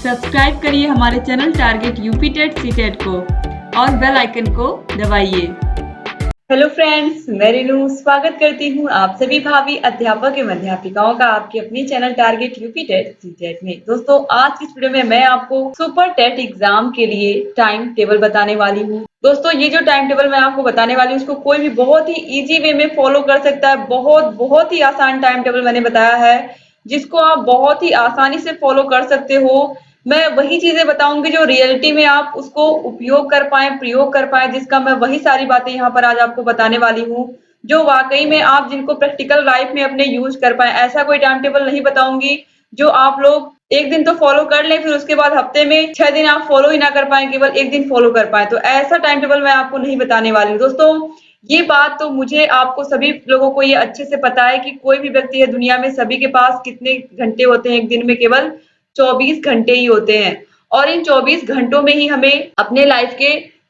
Subscribe करिए हमारे channel target UP TET CTET को और बेल आइकन को दबाइए। हेलो फ्रेंड्स, मैं रेनू स्वागत करती हूँ आप सभी भावी अध्यापक एवं अध्यापिकाओं का आपके अपने channel target UP TET CTET में। दोस्तों, आज की इस वीडियो में मैं आपको सुपर टेट एग्जाम के लिए टाइम टेबल बताने वाली हूँ। दोस्तों, ये जो टाइम टेबल मैं आपको बताने वाली हूँ उसको कोई भी बहुत ही इजी वे में फॉलो कर सकता है। बहुत ही आसान टाइम टेबल मैंने बताया है जिसको आप बहुत ही आसानी से फॉलो कर सकते हो। मैं वही चीजें बताऊंगी जो रियलिटी में आप उसको उपयोग कर पाए, प्रयोग कर पाए, जिसका मैं वही सारी बातें यहाँ पर आज आपको बताने वाली हूँ जो वाकई में आप जिनको प्रैक्टिकल लाइफ में अपने यूज कर पाए। ऐसा कोई टाइम टेबल नहीं बताऊंगी जो आप लोग एक दिन तो फॉलो कर लें, फिर उसके बाद हफ्ते में 6 दिन आप फॉलो ही ना कर पाए, केवल एक दिन फॉलो कर पाए। तो ऐसा टाइम टेबल मैं आपको नहीं बताने वाली हूँ। दोस्तों, ये बात तो मुझे आपको सभी लोगों को ये अच्छे से पता है कि कोई भी व्यक्ति है दुनिया में, सभी के पास कितने घंटे होते हैं एक दिन में? केवल 24 घंटे ही होते हैं। और इन 24 घंटों में ही हमें अपने लाइफ के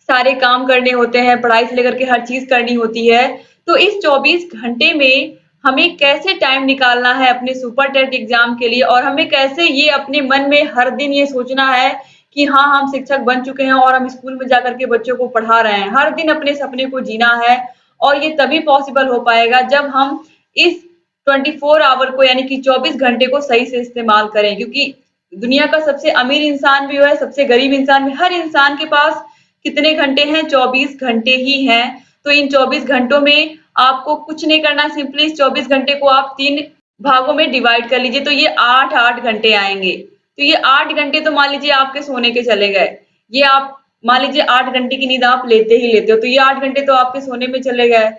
सारे काम करने होते हैं, पढ़ाई से लेकर के हर चीज करनी होती है। तो इस 24 घंटे में हमें कैसे टाइम निकालना है अपने सुपर टेट एग्जाम के लिए, और हमें कैसे ये अपने मन में हर दिन ये सोचना है कि हाँ, हम शिक्षक बन चुके हैं और हम स्कूल में जाकर के बच्चों को पढ़ा रहे हैं। हर दिन अपने सपने को जीना है और ये तभी पॉसिबल हो पाएगा जब हम इस 24 आवर को यानी कि 24 घंटे को सही से इस्तेमाल करें। क्योंकि दुनिया का सबसे अमीर इंसान भी है, सबसे गरीब इंसान भी, हर इंसान के पास कितने घंटे हैं? 24 घंटे ही हैं। तो इन 24 घंटों में आपको कुछ नहीं करना, सिंपली इस 24 घंटे को आप 3 भागों में डिवाइड कर लीजिए, तो ये 8-8 घंटे आएंगे। तो ये 8 घंटे तो मान लीजिए आपके सोने के चले गए। ये आप मान लीजिए 8 घंटे की नींद आप लेते ही लेते हो, तो ये 8 घंटे तो आपके सोने में चले गए।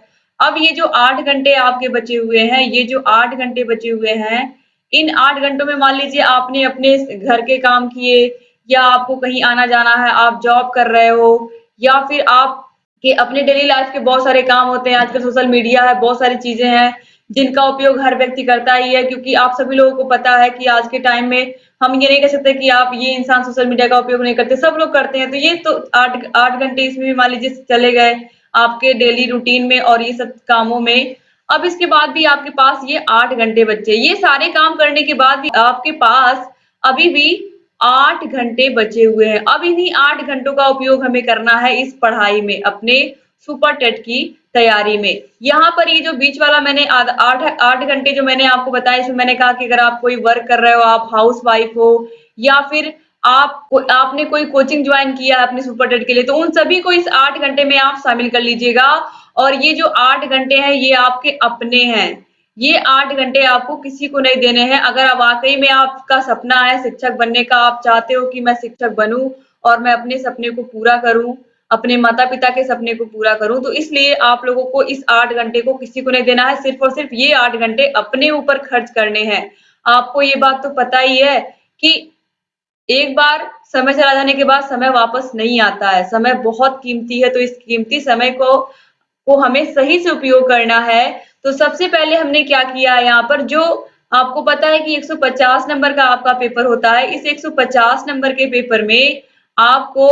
अब ये जो 8 घंटे आपके बचे हुए हैं, ये जो 8 घंटे बचे हुए हैं, इन 8 घंटों में मान लीजिए आपने अपने घर के काम किए, या आपको कहीं आना जाना है, आप जॉब कर रहे हो, या फिर आप के अपने डेली लाइफ के बहुत सारे काम होते हैं। आजकल सोशल मीडिया है, बहुत सारी चीजें हैं जिनका उपयोग हर व्यक्ति करता ही है। क्योंकि आप सभी लोगों को पता है कि आज के टाइम में हम ये नहीं कह सकते कि आप ये इंसान सोशल मीडिया का उपयोग नहीं करते, सब लोग करते हैं। तो ये तो 8 घंटे इसमें भी मान लीजिए चले गए आपके डेली रूटीन में और ये सब कामों में। अब इसके बाद भी आपके पास ये 8 घंटे बचे। ये सारे काम करने के बाद भी आपके पास अभी भी 8 घंटे बचे हुए हैं। अब इन्हीं 8 घंटों का उपयोग हमें करना है इस पढ़ाई में, अपने सुपर टेट की तैयारी में। यहाँ पर ये जो बीच वाला मैंने 8 घंटे जो मैंने आपको बताया, इसमें मैंने कहा कि अगर आप कोई वर्क कर रहे हो, आप हाउस वाइफ हो, या फिर आपने कोई कोचिंग ज्वाइन किया है अपने सुपर टेट के लिए, तो उन सभी को इस 8 घंटे में आप शामिल कर लीजिएगा। और ये जो 8 घंटे हैं ये आपके अपने हैं। ये 8 घंटे आपको किसी को नहीं देने हैं। अगर वाकई में आपका सपना है शिक्षक बनने का, आप चाहते हो कि मैं शिक्षक बनूं और मैं अपने सपने को पूरा करूं, अपने माता पिता के सपने को पूरा करूं, तो इसलिए आप लोगों को इस 8 घंटे को किसी को नहीं देना है। सिर्फ और सिर्फ ये 8 घंटे अपने ऊपर खर्च करने हैं। आपको ये बात तो पता ही है कि एक बार समय चला जाने के बाद समय वापस नहीं आता है। समय बहुत कीमती है, तो इस कीमती समय को हमें सही से उपयोग करना है। तो सबसे पहले हमने क्या किया है, यहाँ पर जो आपको पता है कि 150 नंबर का आपका पेपर होता है। इस 150 नंबर के पेपर में आपको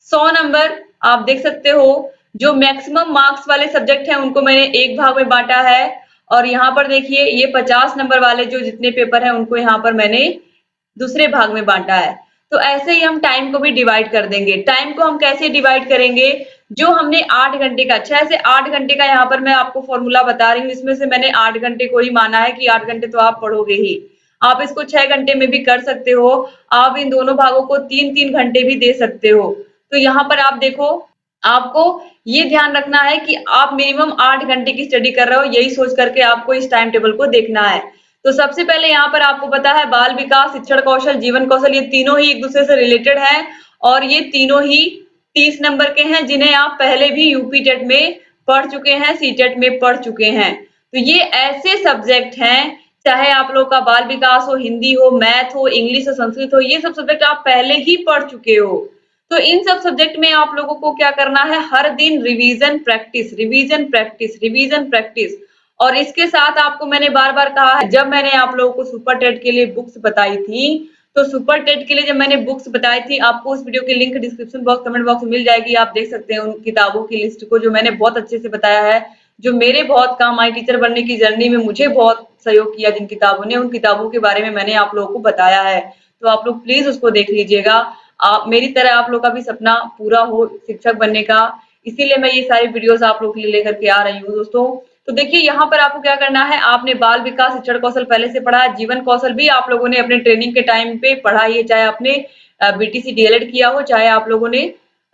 100 नंबर, आप देख सकते हो, जो मैक्सिमम मार्क्स वाले सब्जेक्ट हैं उनको मैंने एक भाग में बांटा है। और यहाँ पर देखिए ये 50 नंबर वाले जो जितने पेपर हैं उनको यहाँ पर मैंने दूसरे भाग में बांटा है। तो ऐसे ही हम टाइम को भी डिवाइड कर देंगे। टाइम को हम कैसे डिवाइड करेंगे? जो हमने 8 घंटे का, 6 से 8 घंटे का यहाँ पर मैं आपको फॉर्मूला बता रही हूँ। इसमें से मैंने 8 घंटे को ही माना है कि 8 घंटे तो आप पढ़ोगे ही। आप इसको 6 घंटे में भी कर सकते हो। आप इन दोनों भागों को 3-3 घंटे भी दे सकते हो। तो यहाँ पर आप देखो, आपको ये ध्यान रखना है कि आप मिनिमम 8 घंटे की स्टडी कर रहे हो, यही सोच करके आपको इस टाइम टेबल को देखना है। तो सबसे पहले यहाँ पर आपको पता है बाल विकास, शिक्षण कौशल, जीवन कौशल, ये तीनों ही एक दूसरे से रिलेटेड हैं और ये तीनों ही 30 नंबर के हैं, जिन्हें आप पहले भी यूपी टेट में पढ़ चुके हैं, सी टेट में पढ़ चुके हैं। तो ये ऐसे सब्जेक्ट हैं, चाहे आप लोग का बाल विकास हो, हिंदी हो, मैथ हो, इंग्लिश हो, संस्कृत हो, ये सब सब्जेक्ट आप पहले ही पढ़ चुके हो। तो इन सब सब्जेक्ट में आप लोगों को क्या करना है? हर दिन revision practice, revision practice, revision practice. और इसके साथ आपको मैंने बार बार कहा है, जब मैंने आप लोगों को सुपर टेट के लिए बुक्स बताई थी, तो सुपर टेट के लिए जब मैंने बुक्स बताई थी, आपको उस वीडियो की link description box, comment box में मिल जाएगी। आप देख सकते हैं उन किताबों की लिस्ट को, जो मैंने बहुत अच्छे से बताया है, जो मेरे बहुत काम आई टीचर बनने की जर्नी में, मुझे बहुत सहयोग किया जिन किताबों ने, उन किताबों के बारे में मैंने आप लोगों को बताया है। तो तो आप लोग प्लीज उसको देख लीजिएगा। आप मेरी तरह आप लोग का भी सपना पूरा हो शिक्षक बनने का, इसीलिए मैं ये सारी वीडियोस आप लोग के लिए लेकर के आ रही हूँ दोस्तों। तो देखिए यहाँ पर आपको क्या करना है, आपने बाल विकास शिक्षण कौशल पहले से पढ़ा है, जीवन कौशल भी आप लोगों ने अपने ट्रेनिंग के टाइम पे पढ़ा ही है, चाहे आपने बीटीसी डीएलएड किया हो, चाहे आप लोगों ने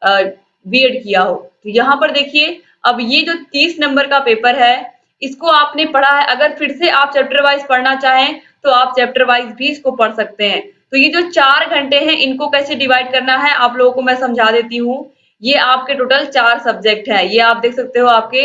बीएड किया हो। तो यहाँ पर देखिए अब ये जो 30 नंबर का पेपर है इसको आपने पढ़ा है। अगर फिर से आप चैप्टर वाइज पढ़ना चाहें तो आप चैप्टर वाइज भी इसको पढ़ सकते हैं। तो ये जो 4 घंटे हैं इनको कैसे डिवाइड करना है आप लोगों को मैं समझा देती हूँ। ये आपके टोटल 4 सब्जेक्ट है, ये आप देख सकते हो आपके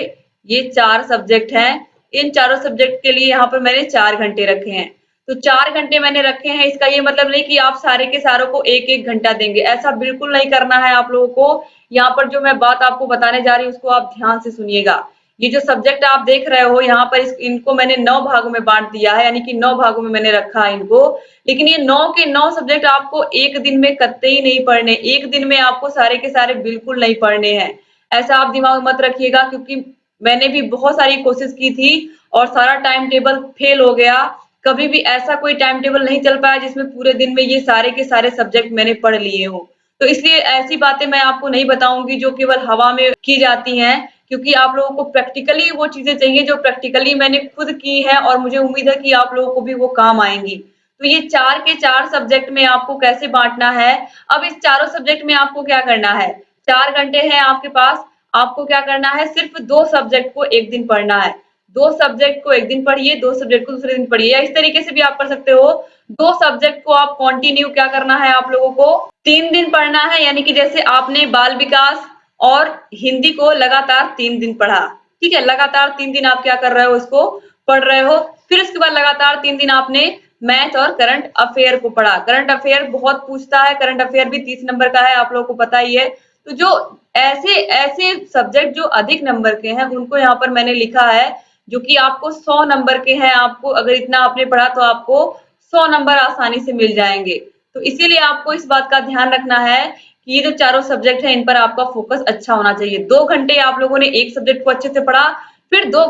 ये 4 सब्जेक्ट हैं। इन चारों सब्जेक्ट के लिए यहाँ पर मैंने 4 घंटे रखे हैं। तो 4 घंटे मैंने रखे हैं, इसका ये मतलब नहीं कि आप सारे के सारों को एक एक घंटा देंगे, ऐसा बिल्कुल नहीं करना है आप लोगों को। यहाँ पर जो मैं बात आपको बताने जा रही हूँ उसको आप ध्यान से सुनिएगा। ये जो सब्जेक्ट आप देख रहे हो यहाँ पर इनको मैंने 9 भागों में बांट दिया है, यानी कि 9 भागों में मैंने रखा है इनको। लेकिन ये 9 के 9 सब्जेक्ट आपको एक दिन में कतई नहीं पढ़ने, एक दिन में आपको सारे के सारे बिल्कुल नहीं पढ़ने हैं। ऐसा आप दिमाग मत रखिएगा, क्योंकि मैंने भी बहुत सारी कोशिश की थी और सारा टाइम टेबल फेल हो गया। कभी भी ऐसा कोई टाइम टेबल नहीं चल पाया जिसमें पूरे दिन में ये सारे के सारे सब्जेक्ट मैंने पढ़ लिए हों। तो इसलिए ऐसी बातें मैं आपको नहीं बताऊंगी जो केवल हवा में की जाती हैं, क्योंकि आप लोगों को प्रैक्टिकली वो चीजें चाहिए जो प्रैक्टिकली मैंने खुद की है और मुझे उम्मीद है कि आप लोगों को भी वो काम आएंगी। तो ये 4 के 4 सब्जेक्ट में आपको कैसे बांटना है। अब इस चारों सब्जेक्ट में आपको क्या करना है, 4 घंटे हैं आपके पास, आपको क्या करना है, सिर्फ 2 सब्जेक्ट को एक दिन पढ़ना है। 2 सब्जेक्ट को एक दिन पढ़िए, 2 सब्जेक्ट को दूसरे दिन पढ़िए, या इस तरीके से भी आप कर सकते हो। 2 सब्जेक्ट को आप कंटिन्यू क्या करना है आप लोगों को 3 दिन पढ़ना है, यानी कि जैसे आपने बाल विकास और हिंदी को लगातार 3 दिन पढ़ा, ठीक है, लगातार 3 दिन आप क्या कर रहे हो, इसको पढ़ रहे हो। फिर उसके बाद लगातार 3 दिन आपने मैथ और करंट अफेयर को पढ़ा। करंट अफेयर बहुत पूछता है, करंट अफेयर भी 30 नंबर का है, आप लोगों को पता ही है। तो जो ऐसे ऐसे सब्जेक्ट जो अधिक नंबर के हैं उनको यहाँ पर मैंने लिखा है, जो कि आपको 100 नंबर के हैं। आपको अगर इतना आपने पढ़ा तो आपको 100 नंबर आसानी से मिल जाएंगे। तो इसीलिए आपको इस बात का ध्यान रखना है कि ये जो चारों सब्जेक्ट हैं इन पर आपका फोकस अच्छा होना चाहिए। 2 घंटे आप लोगों ने एक सब्जेक्ट को अच्छे से पढ़ा, फिर 2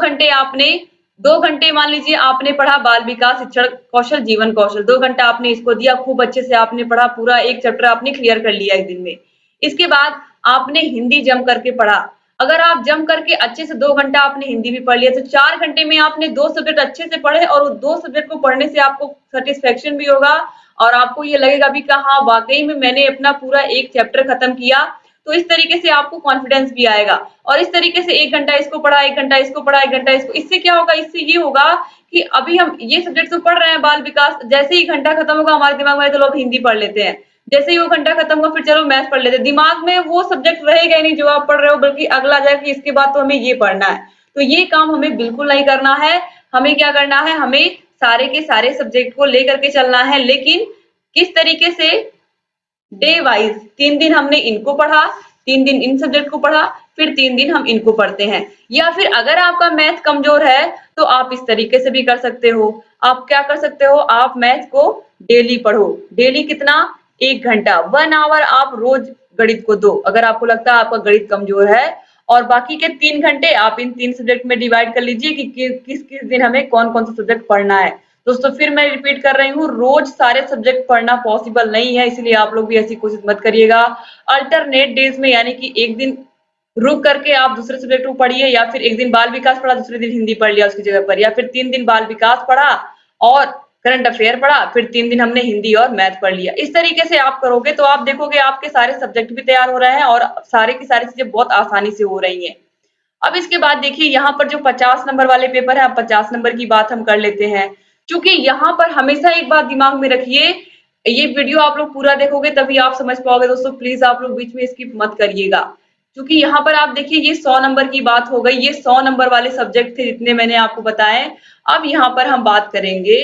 घंटे मान लीजिए आपने पढ़ा बाल विकास शिक्षण कौशल जीवन कौशल, 2 घंटा आपने इसको दिया, खूब अच्छे से आपने पढ़ा, पूरा एक चैप्टर आपने क्लियर कर लिया एक दिन में। इसके बाद आपने हिंदी जम करके पढ़ा। अगर आप जम करके अच्छे से 2 घंटा आपने हिंदी भी पढ़ लिया तो 4 घंटे में आपने 2 सब्जेक्ट अच्छे से पढ़े, और वो 2 सब्जेक्ट को पढ़ने से आपको सेटिस्फेक्शन भी होगा और आपको ये लगेगा भी कि हाँ वाकई में मैंने अपना पूरा एक चैप्टर खत्म किया। तो इस तरीके से आपको कॉन्फिडेंस भी आएगा। और इस तरीके से 1 घंटा इसको पढ़ा, 1 घंटा इसको पढ़ा, 1 घंटा इसको, इससे क्या होगा, इससे ये होगा कि अभी हम ये सब्जेक्ट तो पढ़ रहे हैं बाल विकास, जैसे ही घंटा खत्म होगा हमारे दिमाग में चलो अब हिंदी पढ़ लेते हैं, जैसे ही वो घंटा खत्म हुआ फिर चलो मैथ पढ़ लेते हैं। दिमाग में वो सब्जेक्ट रहेगा ही नहीं जो आप पढ़ रहे हो, बल्कि अगला जाए कि इसके बाद तो हमें ये पढ़ना है। तो ये काम हमें बिल्कुल नहीं करना है। हमें क्या करना है, हमें सारे के सारे सब्जेक्ट को लेकर के चलना है, लेकिन किस तरीके से, डे वाइज। 3 दिन हमने इनको पढ़ा, 3 दिन इन सब्जेक्ट को पढ़ा, फिर 3 दिन हम इनको पढ़ते हैं। या फिर अगर आपका मैथ कमजोर है तो आप इस तरीके से भी कर सकते हो। आप क्या कर सकते हो, आप मैथ को डेली पढ़ो। डेली कितना, 1 घंटा, 1 आवर आप रोज गणित को दो। अगर आपको लगता है आपका गणित कमजोर है, और बाकी के 3 घंटे आप इन 3 सब्जेक्ट में डिवाइड कर लीजिए कि किस किस दिन हमें कौन कौन सा सब्जेक्ट पढ़ना है। दोस्तों फिर मैं रिपीट कर रही हूँ, रोज सारे सब्जेक्ट पढ़ना पॉसिबल नहीं है, इसलिए आप लोग भी ऐसी कोशिश मत करिएगा। अल्टरनेट डेज में, यानी कि एक दिन रुक करके आप दूसरे सब्जेक्ट को पढ़िए, या फिर एक दिन बाल विकास पढ़ा दूसरे दिन हिंदी पढ़ लिया उसकी जगह पर, या फिर 3 दिन बाल विकास पढ़ा और करंट अफेयर पढ़ा, फिर 3 दिन हमने हिंदी और मैथ पढ़ लिया। इस तरीके से आप करोगे तो आप देखोगे आपके सारे सब्जेक्ट भी तैयार हो रहे हैं और सारे की सारी चीजें बहुत आसानी से हो रही हैं। अब इसके बाद देखिए यहाँ पर जो 50 नंबर वाले पेपर है, अब 50 नंबर की बात हम कर लेते हैं। क्योंकि यहाँ पर हमेशा एक बात दिमाग में रखिए, ये वीडियो आप लोग पूरा देखोगे तभी आप समझ पाओगे दोस्तों, प्लीज आप लोग बीच में स्किप मत करिएगा। क्योंकि यहाँ पर आप देखिए ये 100 नंबर की बात हो गई, ये 100 नंबर वाले सब्जेक्ट थे जितने मैंने आपको बताए। अब यहाँ पर हम बात करेंगे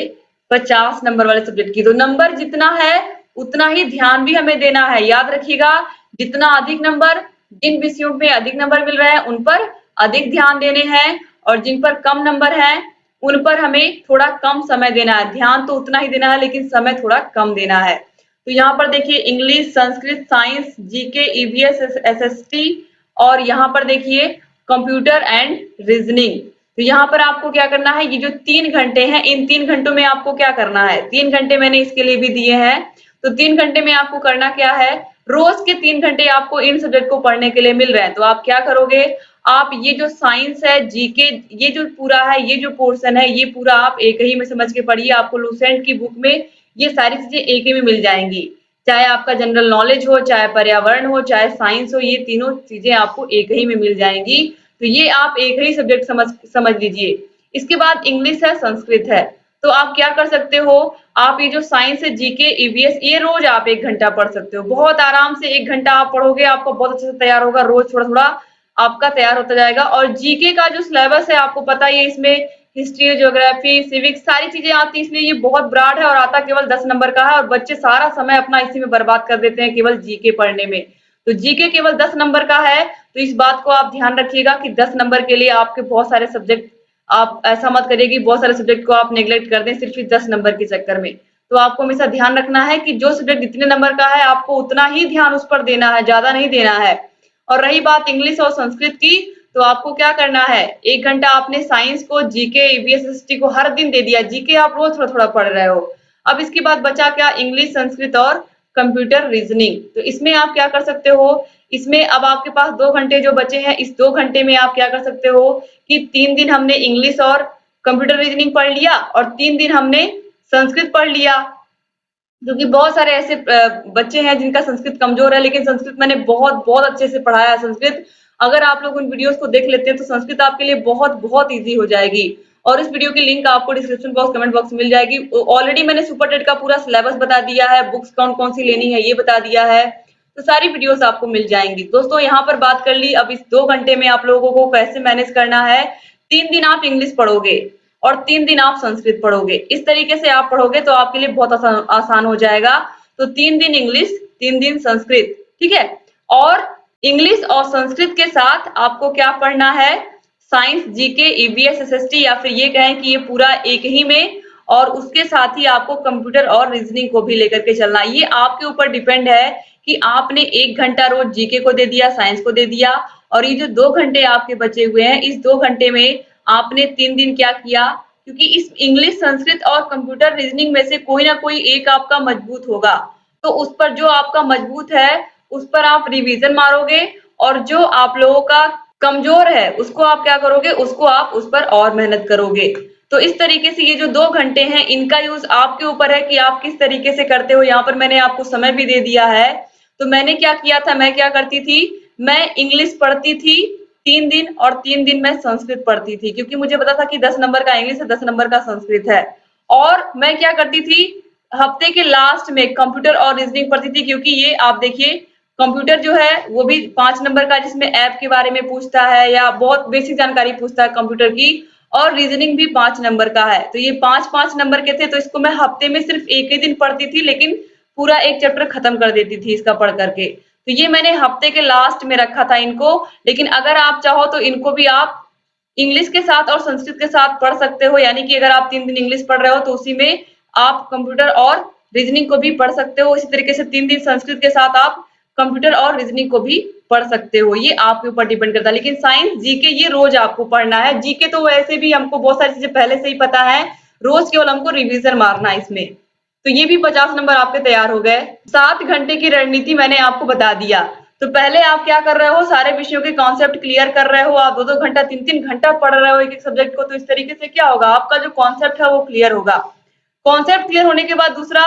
50 नंबर वाले सब्जेक्ट की। तो नंबर जितना है उतना ही ध्यान भी हमें देना है, याद रखिएगा। जितना अधिक नंबर, जिन विषयों में अधिक नंबर मिल रहे हैं उन पर अधिक ध्यान देने हैं, और जिन पर कम नंबर हैं उन पर हमें थोड़ा कम समय देना है। ध्यान तो उतना ही देना है लेकिन समय थोड़ा कम देना है। तो यहाँ पर देखिए English, Sanskrit, science, GK, EVS, SST, और यहाँ पर देखिए कंप्यूटर एंड रीजनिंग। तो यहाँ पर आपको क्या करना है, ये जो 3 घंटे हैं इन 3 घंटों में आपको क्या करना है, 3 घंटे मैंने इसके लिए भी दिए हैं। तो 3 घंटे में आपको करना क्या है, रोज के 3 घंटे आपको इन सब्जेक्ट को पढ़ने के लिए मिल रहे हैं। तो आप क्या करोगे, आप ये जो साइंस है, जीके, ये जो पूरा है, ये जो पोर्शन है, ये पूरा आप एक ही में समझ के पढ़िए। आपको लूसेंट की बुक में ये सारी चीजें एक ही में मिल जाएंगी। चाहे आपका जनरल नॉलेज हो, चाहे पर्यावरण हो, चाहे साइंस हो, ये तीनों चीजें आपको एक ही में मिल जाएंगी। तो ये आप एक ही सब्जेक्ट समझ लीजिए। इसके बाद इंग्लिश है, संस्कृत है। तो आप क्या कर सकते हो, आप ये जो साइंस है, जीके, ईवीएस, ये रोज आप 1 घंटा पढ़ सकते हो। बहुत आराम से 1 घंटा आप पढ़ोगे, आपका बहुत अच्छे से तैयार होगा, रोज थोड़ा थोड़ा आपका तैयार होता जाएगा। और जीके का जो सिलेबस है आपको पता ही है, इसमें हिस्ट्री, ज्योग्राफी, सिविक्स सारी चीजें आती है, इसलिए ये बहुत ब्रॉड है और आता केवल 10 नंबर का है। और बच्चे सारा समय अपना इसी में बर्बाद कर देते हैं केवल जीके पढ़ने में। तो जीके केवल 10 नंबर का है, तो इस बात को आप ध्यान रखिएगा कि 10 नंबर के लिए आपके बहुत सारे सब्जेक्ट, आप ऐसा मत करिए कि बहुत सारे सब्जेक्ट को आप नेग्लेक्ट कर दें सिर्फ 10 नंबर के चक्कर में। तो आपको हमेशा ध्यान रखना है कि जो सब्जेक्ट जितने नंबर का है आपको उतना ही ध्यान उस पर देना है, ज्यादा नहीं देना है। और रही बात इंग्लिश और संस्कृत की, तो आपको क्या करना है, 1 घंटा आपने साइंस को, जीके, ईवीएस, एसएसटी को हर दिन दे दिया। जीके आप रोज थोड़ा थोड़ा पढ़ रहे हो। अब इसके बाद बचा क्या, इंग्लिश, संस्कृत और कंप्यूटर रीजनिंग। तो इसमें आप क्या कर सकते हो, इसमें अब आपके पास 2 घंटे जो बचे हैं, इस 2 घंटे में आप क्या कर सकते हो कि 3 दिन हमने इंग्लिश और कंप्यूटर रीजनिंग पढ़ लिया और 3 दिन हमने संस्कृत पढ़ लिया। क्योंकि बहुत सारे ऐसे बच्चे हैं जिनका संस्कृत कमजोर है, लेकिन संस्कृत मैंने बहुत बहुत अच्छे से पढ़ाया है। संस्कृत अगर आप लोग उन वीडियोस को देख लेते हैं तो संस्कृत आपके लिए बहुत बहुत इजी हो जाएगी। और इस वीडियो की लिंक आपको डिस्क्रिप्शन बॉक्स, कमेंट बॉक्स में मिल जाएगी। ऑलरेडी मैंने सुपर टेट का पूरा सिलेबस बता दिया है, बुक्स कौन कौन सी लेनी है ये बता दिया है, तो सारी वीडियोस आपको मिल जाएंगी। दोस्तों यहाँ पर बात कर ली, अब इस 2 घंटे में आप लोगों को कैसे मैनेज करना है। 3 दिन आप इंग्लिश पढ़ोगे और 3 दिन आप संस्कृत पढ़ोगे। इस तरीके से आप पढ़ोगे तो आपके लिए बहुत आसान हो जाएगा। तो 3 दिन इंग्लिश, 3 दिन संस्कृत, ठीक है। और इंग्लिश और संस्कृत के साथ आपको क्या पढ़ना है, साइंस, जीके, ईवीएस, एसएसटी, या फिर ये कहें कि ये पूरा एक ही में। और उसके साथ ही आपको कंप्यूटर और रीजनिंग को भी लेकर के चलना। ये आपके ऊपर डिपेंड है कि आपने 1 घंटा रोज जीके को दे दिया, साइंस को दे दिया, और ये जो 2 घंटे आपके बचे हुए हैं, इस 2 घंटे में आपने 3 दिन क्या किया। क्योंकि इस इंग्लिश, संस्कृत और कंप्यूटर रीजनिंग में से कोई ना कोई एक आपका मजबूत होगा, तो उस पर जो आपका मजबूत है उस पर आप रिवीजन मारोगे, और जो आप लोगों का कमजोर है उसको आप क्या करोगे, उसको आप उस पर और मेहनत करोगे। तो इस तरीके से ये जो 2 घंटे हैं इनका यूज आपके ऊपर है कि आप किस तरीके से करते हो। यहाँ पर मैंने आपको समय भी दे दिया है। तो मैंने क्या किया था, मैं क्या करती थी, मैं इंग्लिश पढ़ती थी 3 दिन और 3 दिन मैं संस्कृत पढ़ती थी, क्योंकि मुझे पता था कि 10 नंबर का इंग्लिश है, 10 नंबर का संस्कृत है। और मैं क्या करती थी, हफ्ते के लास्ट में कंप्यूटर और रीजनिंग पढ़ती थी, क्योंकि ये आप देखिए कंप्यूटर जो है वो भी 5 नंबर का, जिसमें ऐप के बारे में पूछता है या बहुत बेसिक जानकारी पूछता है कंप्यूटर की, और रीजनिंग भी 5 नंबर का है। तो ये 5-5 नंबर के थे, तो इसको मैं हफ्ते में सिर्फ एक ही दिन पढ़ती थी, लेकिन पूरा एक चैप्टर खत्म कर देती थी इसका पढ़ करके। तो ये मैंने हफ्ते के लास्ट में रखा था इनको। लेकिन अगर आप चाहो तो इनको भी आप इंग्लिश के साथ और संस्कृत के साथ पढ़ सकते हो। यानी कि अगर आप 3 दिन इंग्लिश पढ़ रहे हो तो उसी में आप कंप्यूटर और रीजनिंग को भी पढ़ सकते हो। इसी तरीके से 3 दिन संस्कृत के साथ आप कंप्यूटर और रीजनिंग को भी पढ़ सकते हो। ये आपके ऊपर डिपेंड करता है। लेकिन साइंस, जीके ये रोज आपको पढ़ना है। जीके तो वैसे भी हमको बहुत सारी चीजें पहले से ही पता है, रोज केवल हमको रिवीजन मारना है इसमें। तो ये भी 50 नंबर आपके तैयार हो गए। 7 घंटे की रणनीति मैंने आपको बता दिया। तो पहले आप क्या कर रहे हो, सारे विषयों के कॉन्सेप्ट क्लियर कर रहे हो। आप 2-2 घंटा, 3-3 घंटा पढ़ रहे हो एक एक सब्जेक्ट को। तो इस तरीके से क्या होगा, आपका जो कॉन्सेप्ट है वो क्लियर होगा। कॉन्सेप्ट क्लियर होने के बाद दूसरा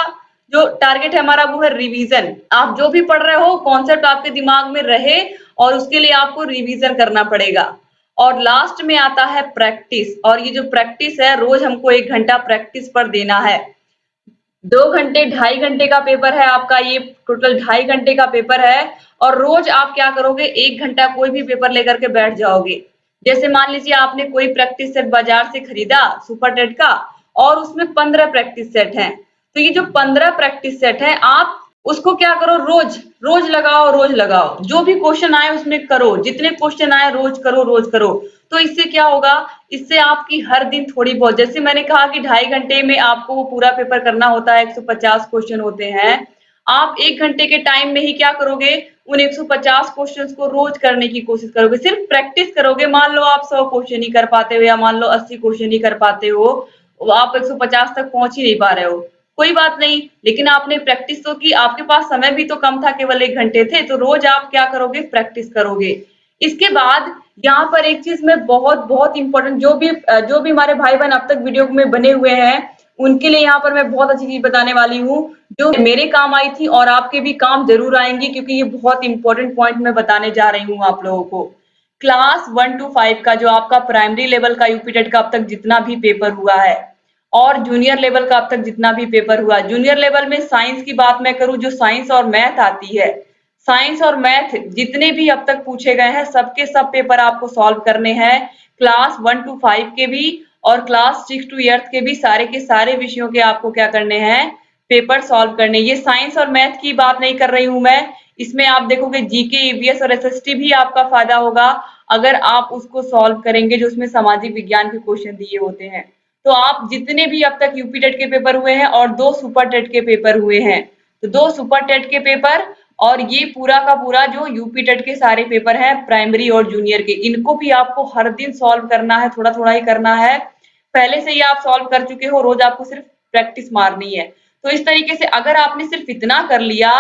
जो टारगेट है हमारा वो है रिवीजन। आप जो भी पढ़ रहे हो कॉन्सेप्ट आपके दिमाग में रहे, और उसके लिए आपको रिवीजन करना पड़ेगा। और लास्ट में आता है प्रैक्टिस। और ये जो प्रैक्टिस है, रोज हमको 1 घंटा प्रैक्टिस पर देना है। 2 घंटे, 2.5 घंटे का पेपर है आपका, ये टोटल 2.5 घंटे का पेपर है। और रोज आप क्या करोगे, 1 घंटा कोई भी पेपर लेकर के बैठ जाओगे। जैसे मान लीजिए आपने कोई प्रैक्टिस सेट बाजार से खरीदा सुपर टेट का, और उसमें 15 प्रैक्टिस सेट हैं। तो ये जो 15 प्रैक्टिस सेट है, आप उसको क्या करो, रोज रोज लगाओ, रोज लगाओ। जो भी क्वेश्चन आए उसमें करो, जितने क्वेश्चन आए रोज करो, रोज करो। तो इससे क्या होगा, इससे आपकी हर दिन थोड़ी बहुत, जैसे मैंने कहा कि 2.5 घंटे में आपको वो पूरा पेपर करना होता है, 150 क्वेश्चन होते हैं। आप 1 घंटे के टाइम में ही क्या करोगे, उन 150 क्वेश्चंस को रोज करने की कोशिश करोगे, सिर्फ प्रैक्टिस करोगे। मान लो आप 100 क्वेश्चन ही कर पाते हो, या मान लो 80 क्वेश्चन ही कर पाते हो, आप 150 तक पहुंच ही नहीं पा रहे हो, कोई बात नहीं, लेकिन आपने प्रैक्टिस तो की, आपके पास समय भी तो कम था, केवल 1 घंटे थे, तो रोज आप क्या करोगे, प्रैक्टिस करोगे। इसके बाद यहाँ पर एक चीज मैं बहुत इंपॉर्टेंट, जो भी हमारे भाई बहन अब तक वीडियो में बने हुए हैं, उनके लिए यहाँ पर मैं बहुत अच्छी चीज बताने वाली हूँ, जो मेरे काम आई थी और आपके भी काम जरूर आएंगी, क्योंकि ये बहुत इंपॉर्टेंट पॉइंट मैं बताने जा रही हूँ आप लोगों को। क्लास 1 to 5 का जो आपका प्राइमरी लेवल का यूपीटेट का अब तक जितना भी पेपर हुआ है, और जूनियर लेवल का अब तक जितना भी पेपर हुआ, जूनियर लेवल में साइंस की बात मैं करूं, जो साइंस और मैथ आती है, साइंस और मैथ जितने भी अब तक पूछे गए हैं, सबके सब पेपर आपको सॉल्व करने हैं। क्लास 1 to 5 के भी और क्लास 6 to 8 के भी सारे के सारे विषयों के आपको क्या करने हैं, पेपर सॉल्व करने। ये साइंस और मैथ की बात नहीं कर रही हूं मैं, इसमें आप देखोगे जीके, ईवीएस और एसएसटी भी आपका फायदा होगा अगर आप उसको सॉल्व करेंगे, जो उसमें सामाजिक विज्ञान के क्वेश्चन दिए होते हैं। तो आप जितने भी अब तक यूपी टेट के पेपर हुए हैं और 2 सुपर टेट के पेपर हुए हैं, तो 2 सुपर टेट के पेपर और ये पूरा का पूरा जो यूपी टेट के सारे पेपर हैं प्राइमरी और जूनियर के, इनको भी आपको हर दिन सॉल्व करना है, थोड़ा थोड़ा ही करना है। पहले से ही आप सॉल्व कर चुके हो, रोज आपको सिर्फ प्रैक्टिस मारनी है। तो इस तरीके से अगर आपने सिर्फ इतना कर लिया,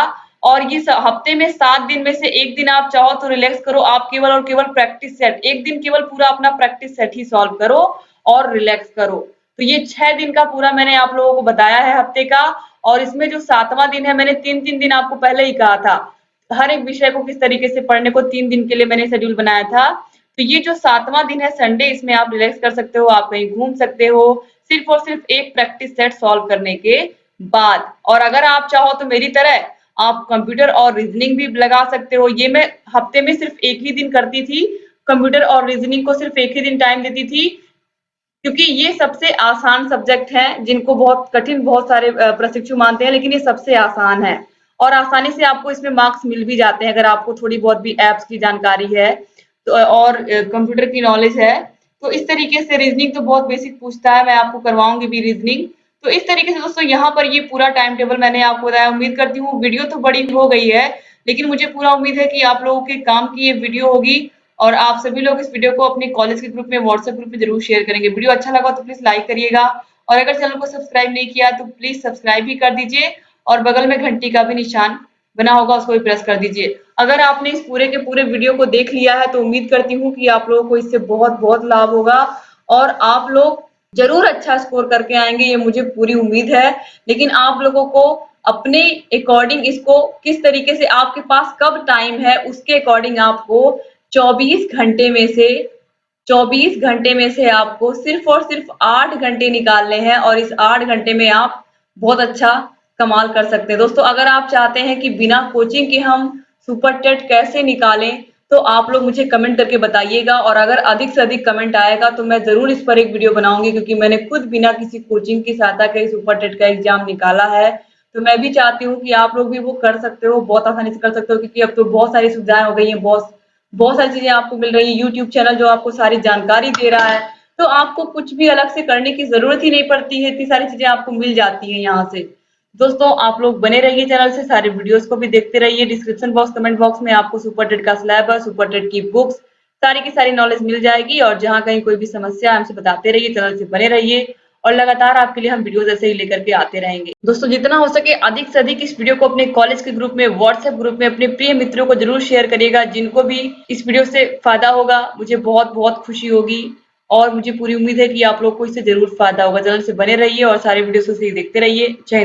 और ये हफ्ते में 7 दिन में से 1 दिन आप चाहो तो रिलैक्स करो, आप केवल और केवल प्रैक्टिस सेट, 1 दिन केवल पूरा अपना प्रैक्टिस सेट ही सॉल्व करो और रिलैक्स करो। तो ये 6 दिन का पूरा मैंने आप लोगों को बताया है हफ्ते का, और इसमें जो 7वां दिन है, मैंने 3-3 दिन आपको पहले ही कहा था, हर एक विषय को किस तरीके से पढ़ने को 3 दिन के लिए मैंने शेड्यूल बनाया था। तो ये जो 7वां दिन है संडे, इसमें आप रिलैक्स कर सकते हो, आप कहीं घूम सकते हो, सिर्फ और सिर्फ एक प्रैक्टिस सेट सॉल्व करने के बाद। और अगर आप चाहो तो मेरी तरह आप कंप्यूटर और रीजनिंग भी लगा सकते हो। ये मैं हफ्ते में सिर्फ एक ही दिन करती थी, कंप्यूटर और रीजनिंग को सिर्फ एक ही दिन टाइम देती थी, क्योंकि ये सबसे आसान सब्जेक्ट हैं, जिनको बहुत कठिन बहुत सारे प्रशिक्षु मानते हैं, लेकिन ये सबसे आसान है और आसानी से आपको इसमें मार्क्स मिल भी जाते हैं, अगर आपको थोड़ी बहुत भी एप्स की जानकारी है तो, और कंप्यूटर की नॉलेज है। तो इस तरीके से रीजनिंग तो बहुत बेसिक पूछता है, मैं आपको करवाऊंगी भी रीजनिंग। तो इस तरीके से दोस्तों यहाँ पर ये पूरा टाइम टेबल मैंने आपको बताया। उम्मीद करती हूँ वीडियो तो बड़ी हो गई है, लेकिन मुझे पूरा उम्मीद है कि आप लोगों के काम की ये वीडियो होगी, और आप सभी लोग इस वीडियो को अपने कॉलेज के ग्रुप में, व्हाट्सएप ग्रुप में जरूर शेयर करेंगे। वीडियो अच्छा लगा तो प्लीज लाइक करिएगा, और अगर चैनल को सब्सक्राइब नहीं किया तो प्लीज सब्सक्राइब भी कर दीजिए, और बगल में घंटी का भी निशान बना होगा, उसको भी प्रेस कर दीजिए। अगर आपने इस पूरे के पूरे वीडियो को देख लिया है तो उम्मीद करती हूँ कि आप लोगों को इससे बहुत लाभ होगा, और आप लोग जरूर अच्छा स्कोर करके आएंगे, ये मुझे पूरी उम्मीद है। लेकिन आप लोगों को अपने अकॉर्डिंग इसको किस तरीके से, आपके पास कब टाइम है, उसके अकॉर्डिंग आपको 24 घंटे में से 24 घंटे में से आपको सिर्फ और सिर्फ 8 घंटे निकालने हैं, और इस 8 घंटे में आप बहुत अच्छा कमाल कर सकते हैं। दोस्तों अगर आप चाहते हैं कि बिना कोचिंग के हम सुपर टेट कैसे निकालें, तो आप लोग मुझे कमेंट करके बताइएगा, और अगर अधिक से अधिक कमेंट आएगा तो मैं जरूर इस पर एक वीडियो बनाऊंगी, क्योंकि मैंने खुद बिना किसी कोचिंग की सहायता के सुपर टेट का एग्जाम निकाला है। तो मैं भी चाहती हूँ कि आप लोग भी वो कर सकते हो, बहुत आसानी से कर सकते हो, क्योंकि अब तो बहुत सारी सुविधाएं हो गई हैं, बहुत सारी चीजें आपको मिल रही है, यूट्यूब चैनल जो आपको सारी जानकारी दे रहा है, तो आपको कुछ भी अलग से करने की जरूरत ही नहीं पड़ती है, इतनी सारी चीजें आपको मिल जाती हैं यहाँ से। दोस्तों आप लोग बने रहिए चैनल से, सारे वीडियोस को भी देखते रहिए। डिस्क्रिप्शन बॉक्स, कमेंट बॉक्स में आपको सुपर टेट का सिलेबस, सुपर टेट की बुक्स, सारी की सारी नॉलेज मिल जाएगी, और जहां कहीं कोई भी समस्या हमसे बताते रहिए, चैनल से बने रहिए, और लगातार आपके लिए हम वीडियोस ऐसे ही लेकर के आते रहेंगे। दोस्तों जितना हो सके अधिक से अधिक इस वीडियो को अपने कॉलेज के ग्रुप में, व्हाट्सएप ग्रुप में अपने प्रिय मित्रों को जरूर शेयर करिएगा, जिनको भी इस वीडियो से फायदा होगा, मुझे बहुत खुशी होगी, और मुझे पूरी उम्मीद है कि आप लोग को इससे जरूर फायदा होगा। चैनल से बने रहिए और सारे वीडियोस को देखते रहिए। जय हिंद।